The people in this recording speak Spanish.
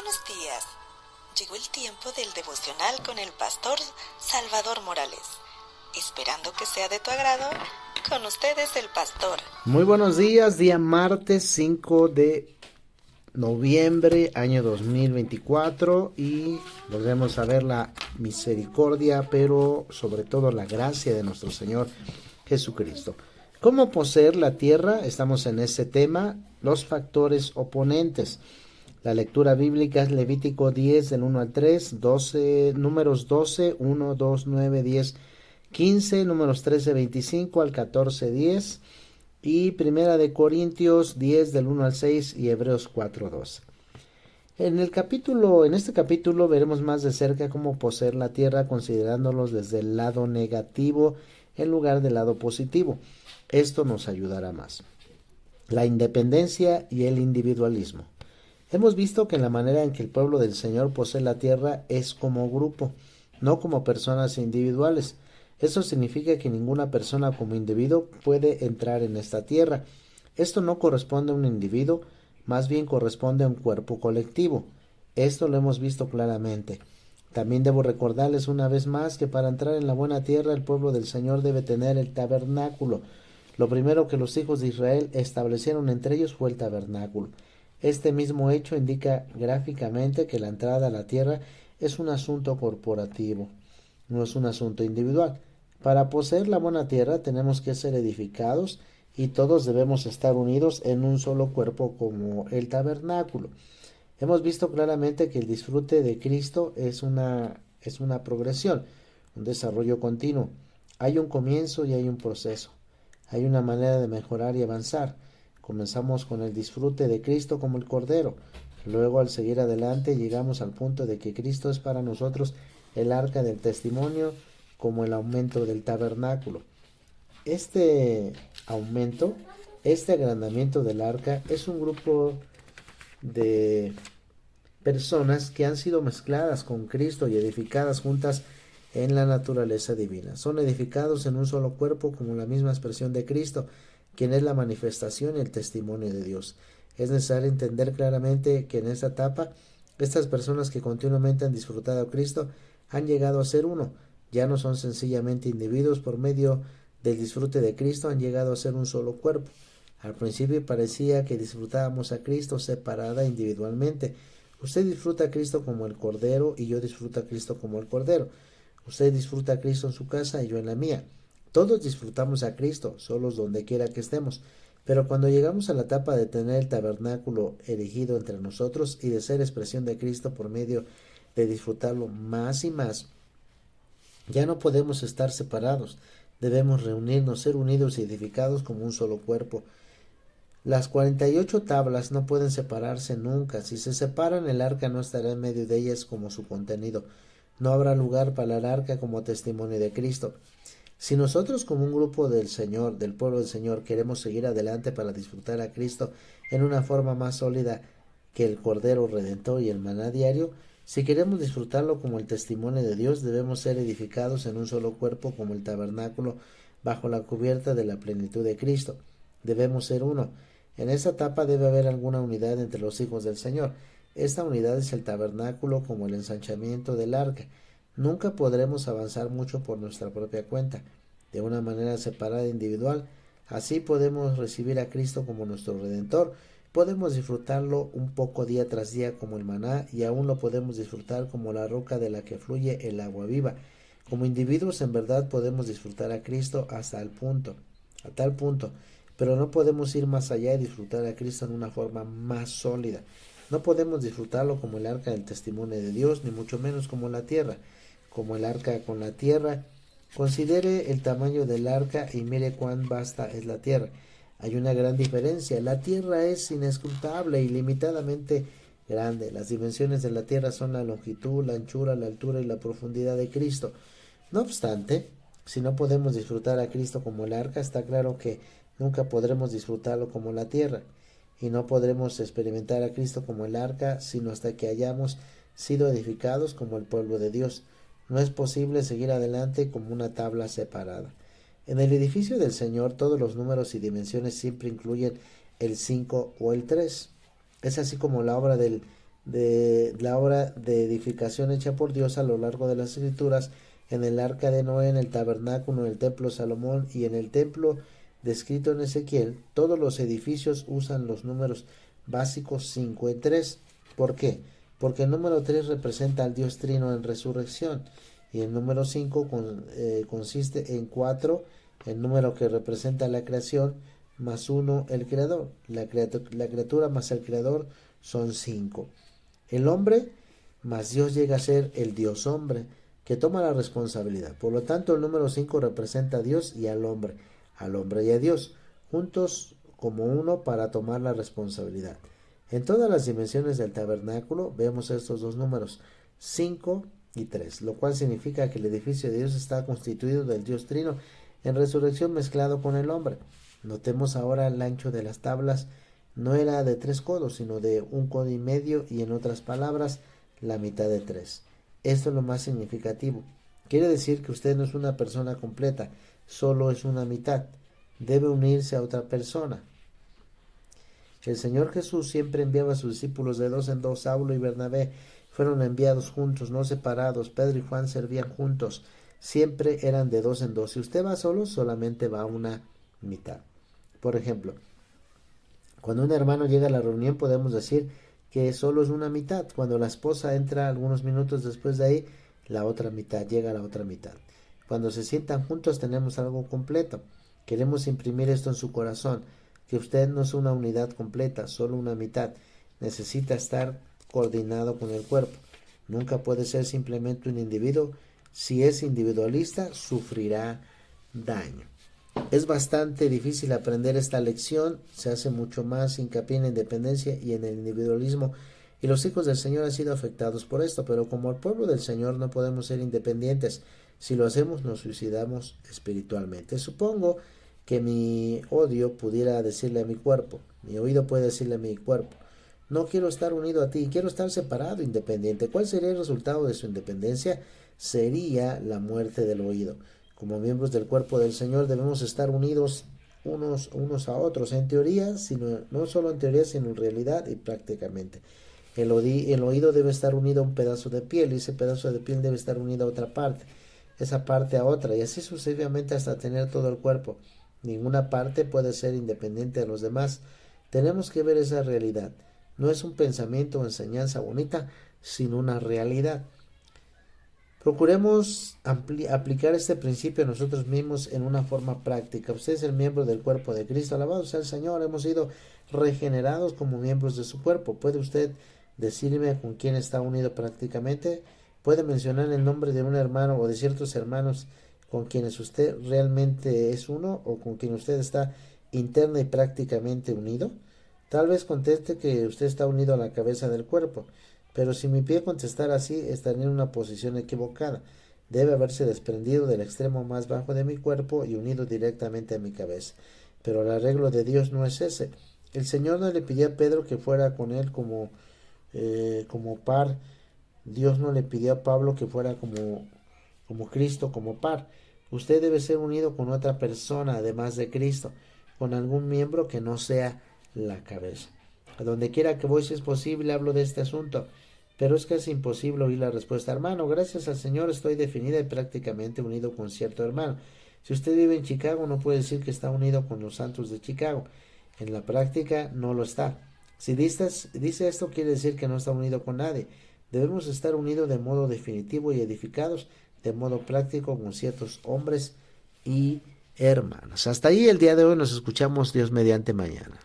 Buenos días. Llegó el tiempo del devocional con el pastor Salvador Morales. Esperando que sea de tu agrado, con ustedes el pastor. Muy buenos días, día martes 5 de noviembre, año 2024, y volvemos a ver la misericordia, pero sobre todo la gracia de nuestro Señor Jesucristo. ¿Cómo poseer la tierra? Estamos en ese tema, los factores oponentes. La lectura bíblica es Levítico 10 del 1 al 3, números 12, 1, 2, 9, 10, 15, números 13, 25 al 14, 10 y Primera de Corintios 10 del 1 al 6 y Hebreos 4, 12. En este capítulo veremos más de cerca cómo poseer la tierra considerándolos desde el lado negativo en lugar del lado positivo. Esto nos ayudará más. La independencia y el individualismo. Hemos visto que la manera en que el pueblo del Señor posee la tierra es como grupo, no como personas individuales. Eso significa que ninguna persona como individuo puede entrar en esta tierra. Esto no corresponde a un individuo, más bien corresponde a un cuerpo colectivo. Esto lo hemos visto claramente. También debo recordarles una vez más que para entrar en la buena tierra el pueblo del Señor debe tener el tabernáculo. Lo primero que los hijos de Israel establecieron entre ellos fue el tabernáculo. Este mismo hecho indica gráficamente que la entrada a la tierra es un asunto corporativo, no es un asunto individual. Para poseer la buena tierra tenemos que ser edificados y todos debemos estar unidos en un solo cuerpo como el tabernáculo. Hemos visto claramente que el disfrute de Cristo es una progresión, un desarrollo continuo. Hay un comienzo y hay un proceso. Hay una manera de mejorar y avanzar. Comenzamos con el disfrute de Cristo como el Cordero. Luego, al seguir adelante, llegamos al punto de que Cristo es para nosotros el arca del testimonio como el aumento del tabernáculo. Este aumento, este agrandamiento del arca es un grupo de personas que han sido mezcladas con Cristo y edificadas juntas en la naturaleza divina. Son edificados en un solo cuerpo como la misma expresión de Cristo, quien es la manifestación y el testimonio de Dios. Es necesario entender claramente que en esta etapa, estas personas que continuamente han disfrutado a Cristo han llegado a ser uno. Ya no son sencillamente individuos por medio del disfrute de Cristo, han llegado a ser un solo cuerpo. Al principio parecía que disfrutábamos a Cristo separada individualmente. Usted disfruta a Cristo como el Cordero y yo disfruto a Cristo como el Cordero. Usted disfruta a Cristo en su casa y yo en la mía. Todos disfrutamos a Cristo, solos donde quiera que estemos. Pero cuando llegamos a la etapa de tener el tabernáculo erigido entre nosotros y de ser expresión de Cristo por medio de disfrutarlo más y más, ya no podemos estar separados. Debemos reunirnos, ser unidos y edificados como un solo cuerpo. Las 48 tablas no pueden separarse nunca. Si se separan, el arca no estará en medio de ellas como su contenido. No habrá lugar para el arca como testimonio de Cristo. Si nosotros como un grupo del Señor, del pueblo del Señor, queremos seguir adelante para disfrutar a Cristo en una forma más sólida que el Cordero Redentor y el maná diario, si queremos disfrutarlo como el testimonio de Dios, debemos ser edificados en un solo cuerpo como el tabernáculo bajo la cubierta de la plenitud de Cristo. Debemos ser uno. En esta etapa debe haber alguna unidad entre los hijos del Señor. Esta unidad es el tabernáculo como el ensanchamiento del arca. Nunca podremos avanzar mucho por nuestra propia cuenta, de una manera separada e individual. Así podemos recibir a Cristo como nuestro Redentor, podemos disfrutarlo un poco día tras día como el maná y aún lo podemos disfrutar como la roca de la que fluye el agua viva. Como individuos en verdad podemos disfrutar a Cristo a tal punto, pero no podemos ir más allá y disfrutar a Cristo en una forma más sólida. No podemos disfrutarlo como el arca del testimonio de Dios, ni mucho menos como la tierra. Como el arca con la tierra, considere el tamaño del arca y mire cuán vasta es la tierra. Hay una gran diferencia. La tierra es inescrutable y limitadamente grande. Las dimensiones de la tierra son la longitud, la anchura, la altura y la profundidad de Cristo. No obstante, si no podemos disfrutar a Cristo como el arca, está claro que nunca podremos disfrutarlo como la tierra. Y no podremos experimentar a Cristo como el arca, sino hasta que hayamos sido edificados como el pueblo de Dios. No es posible seguir adelante como una tabla separada. En el edificio del Señor todos los números y dimensiones siempre incluyen el 5 o el 3. Es así como la obra del de la obra de edificación hecha por Dios a lo largo de las Escrituras, en el arca de Noé, en el tabernáculo, en el templo de Salomón y en el templo descrito en Ezequiel. Todos los edificios usan los números básicos 5 y 3. ¿Por qué? Porque el número 3 representa al Dios Trino en resurrección y el número 5 consiste en 4, el número que representa la creación, más 1 el creador. La criatura más el creador son 5. El hombre más Dios llega a ser el Dios hombre, que toma la responsabilidad. Por lo tanto, el número 5 representa a Dios y al hombre y a Dios, juntos como uno para tomar la responsabilidad. En todas las dimensiones del tabernáculo vemos estos dos números, 5 y 3, lo cual significa que el edificio de Dios está constituido del Dios Trino en resurrección mezclado con el hombre. Notemos ahora el ancho de las tablas no era de 3 codos, sino de 1,5 codos y en otras palabras, la mitad de 3. Esto es lo más significativo. Quiere decir que usted no es una persona completa, solo es una mitad. Debe unirse a otra persona. El Señor Jesús siempre enviaba a sus discípulos de 2 en 2. Saulo y Bernabé fueron enviados juntos, no separados. Pedro y Juan servían juntos. Siempre eran de 2 en 2. Si usted va solo, solamente va una mitad. Por ejemplo, cuando un hermano llega a la reunión, podemos decir que solo es una mitad. Cuando la esposa entra algunos minutos después de ahí, la otra mitad, llega a la otra mitad. Cuando se sientan juntos, tenemos algo completo. Queremos imprimir esto en su corazón, que usted no es una unidad completa, solo una mitad. Necesita estar coordinado con el cuerpo. Nunca puede ser simplemente un individuo. Si es individualista, sufrirá daño. Es bastante difícil aprender esta lección. Se hace mucho más hincapié en la independencia y en el individualismo, y los hijos del Señor han sido afectados por esto, pero como el pueblo del Señor no podemos ser independientes. Si lo hacemos, nos suicidamos espiritualmente. Supongo que mi odio pudiera decirle a mi cuerpo, mi oído puede decirle a mi cuerpo, no quiero estar unido a ti, quiero estar separado, independiente. ¿Cuál sería el resultado de su independencia? Sería la muerte del oído. Como miembros del cuerpo del Señor debemos estar unidos unos a otros, en teoría, no solo en teoría, sino en realidad y prácticamente. El oído debe estar unido a un pedazo de piel, y ese pedazo de piel debe estar unido a otra parte, esa parte a otra, y así sucesivamente hasta tener todo el cuerpo. Ninguna parte puede ser independiente de los demás. Tenemos que ver esa realidad. No es un pensamiento o enseñanza bonita, sino una realidad. Procuremos aplicar este principio a nosotros mismos en una forma práctica. Usted es el miembro del cuerpo de Cristo. Alabado sea el Señor. Hemos sido regenerados como miembros de su cuerpo. ¿Puede usted decirme con quién está unido prácticamente? ¿Puede mencionar el nombre de un hermano o de ciertos hermanos con quienes usted realmente es uno, o con quien usted está interna y prácticamente unido? Tal vez conteste que usted está unido a la cabeza del cuerpo, pero si mi pie contestara así, estaría en una posición equivocada. Debe haberse desprendido del extremo más bajo de mi cuerpo y unido directamente a mi cabeza. Pero el arreglo de Dios no es ese. El Señor no le pidió a Pedro que fuera con él como par. Dios no le pidió a Pablo que fuera como Cristo, como par. Usted debe ser unido con otra persona, además de Cristo, con algún miembro que no sea la cabeza. A donde quiera que voy, si es posible, hablo de este asunto, pero es casi imposible oír la respuesta. Hermano, gracias al Señor estoy definida y prácticamente unido con cierto hermano. Si usted vive en Chicago, no puede decir que está unido con los santos de Chicago. En la práctica no lo está. Si dice esto, quiere decir que no está unido con nadie. Debemos estar unidos de modo definitivo y edificados de modo práctico con ciertos hombres y hermanos. Hasta ahí el día de hoy. Nos escuchamos Dios mediante mañana.